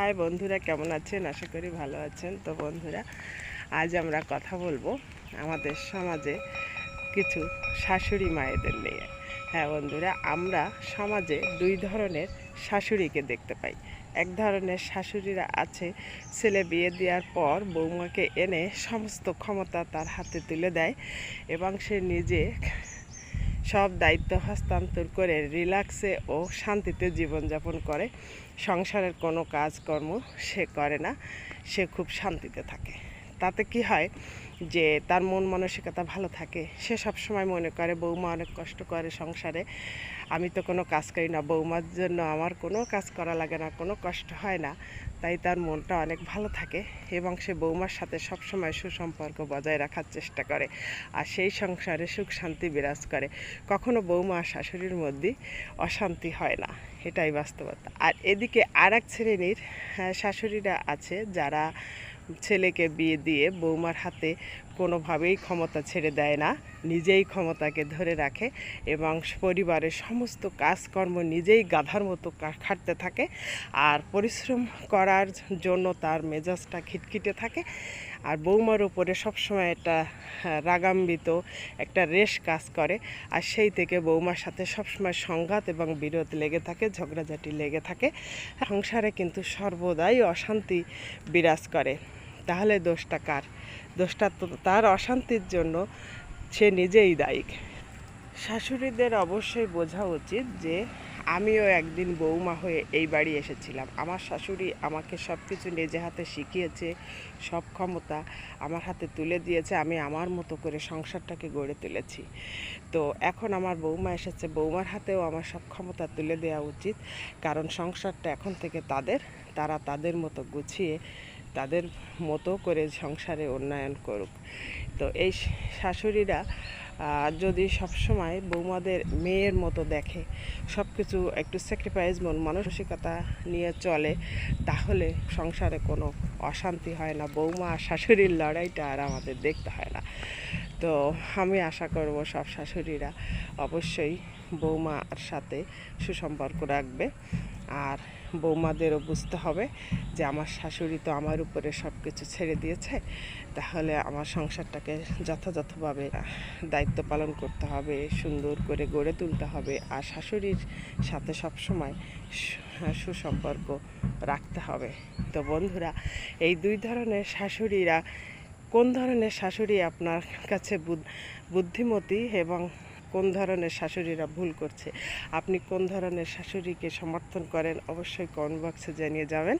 High বন্ধুরা, কেমন আছেন? আশা করি ভালো আছেন। তো বন্ধুরা, আজ আমরা কথা বলবো আমাদের সমাজে কিছু শাশুড়ি মায়েদের নিয়ে। হ্যাঁ বন্ধুরা, আমরা সমাজে দুই ধরনের শাশুড়িকে দেখতে পাই। এক ধরনের শাশুড়িরা আছে, ছেলে বিয়ে দেওয়ার পর বৌমাকে এনে সমস্ত ক্ষমতা তার হাতে তুলে দেয় এবং সে নিজে সব দায়িত্ব হস্তান্তর করে রিল্যাক্সে ও শান্তিতে জীবনযাপন করে। সংসারের কোনো কাজকর্ম সে করে না, সে খুব শান্তিতে থাকে। তাতে কি হয় যে তার মন মানসিকতা ভালো থাকে। সে সবসময় মনে করে বৌমা অনেক কষ্ট করে সংসারে, আমি তো কোনো কাজ করি না, বৌমার জন্য আমার কোনো কাজ করা লাগে না, কোনো কষ্ট হয় না। তাই তার মনটা অনেক ভালো থাকে এবং সে বৌমার সাথে সবসময় সুসম্পর্ক বজায় রাখার চেষ্টা করে, আর সেই সংসারে সুখ শান্তি বিরাজ করে। কখনো বৌমা শাশুড়ির মধ্যে অশান্তি হয় না, এটাই বাস্তবতা। আর এদিকে আর এক শ্রেণীর শাশুড়িরা আছে, যারা ছেলেকে বিয়ে দিয়ে বৌমার হাতে কোনোভাবেই ক্ষমতা ছেড়ে দেয় না, নিজেই ক্ষমতাকে ধরে রাখে এবং পরিবারের সমস্ত কাজকর্ম নিজেই গাধার মতো খাটতে থাকে, আর পরিশ্রম করার জন্য তার মেজাজটা খিটখিটে থাকে। আর বৌমার উপরে সবসময় একটা রাগান্বিত একটা রেশ কাজ করে, আর সেই থেকে বৌমার সাথে সবসময় সংঘাত এবং বিরোধ লেগে থাকে, ঝগড়াঝাটি লেগে থাকে। সংসারে কিন্তু সর্বদাই অশান্তি বিরাজ করে। তাহলে দোষটা কার? দোষটা তো তার অশান্তির জন্য সে নিজেই দায়ী। শাশুড়িদের অবশ্যই বোঝা উচিত যে আমিও একদিন বৌমা হয়ে এই বাড়ি এসেছিলাম। আমার শাশুড়ি আমাকে সব কিছু নিজে হাতে শিখিয়েছে, সব ক্ষমতা আমার হাতে তুলে দিয়েছে, আমি আমার মতো করে সংসারটাকে গড়ে তুলেছি। তো এখন আমার বৌমা এসেছে, বৌমার হাতেও আমার সব ক্ষমতা তুলে দেওয়া উচিত, কারণ সংসারটা এখন থেকে তারা তাদের মতো গুছিয়ে তাদের মতো করে সংসারে উন্নয়ন করুক। তো এই শাশুড়িরা যদি সবসময় বৌমাদের মেয়ের মতো দেখে, সব কিছু একটু স্যাক্রিফাইস মন মানসিকতা নিয়ে চলে, তাহলে সংসারে কোনো অশান্তি হয় না, বৌমা আর শাশুড়ির লড়াইটা আর আমাদের দেখতে হয় না। তো আমি আশা করব সব শাশুড়িরা অবশ্যই বৌমার সাথে সুসম্পর্ক রাখবে, আর বৌমাদেরও বুঝতে হবে যে আমার শাশুড়ি তো আমার উপরে সব কিছু ছেড়ে দিয়েছে, তাহলে আমার সংসারটাকে যথাযথভাবে দায়িত্ব পালন করতে হবে, সুন্দর করে গড়ে তুলতে হবে, আর শাশুড়ির সাথে সবসময় সুসম্পর্ক রাখতে হবে। তো বন্ধুরা, এই দুই ধরনের শাশুড়িরা, কোন ধরনের শাশুড়ি আপনার কাছে বুদ্ধিমতী এবং কোন ধরনের শাশুড়িরা ভুল করছে, আপনি কোন ধরনের শাশুড়িকে সমর্থন করেন, অবশ্যই কমেন্ট বক্সে জানিয়ে যাবেন।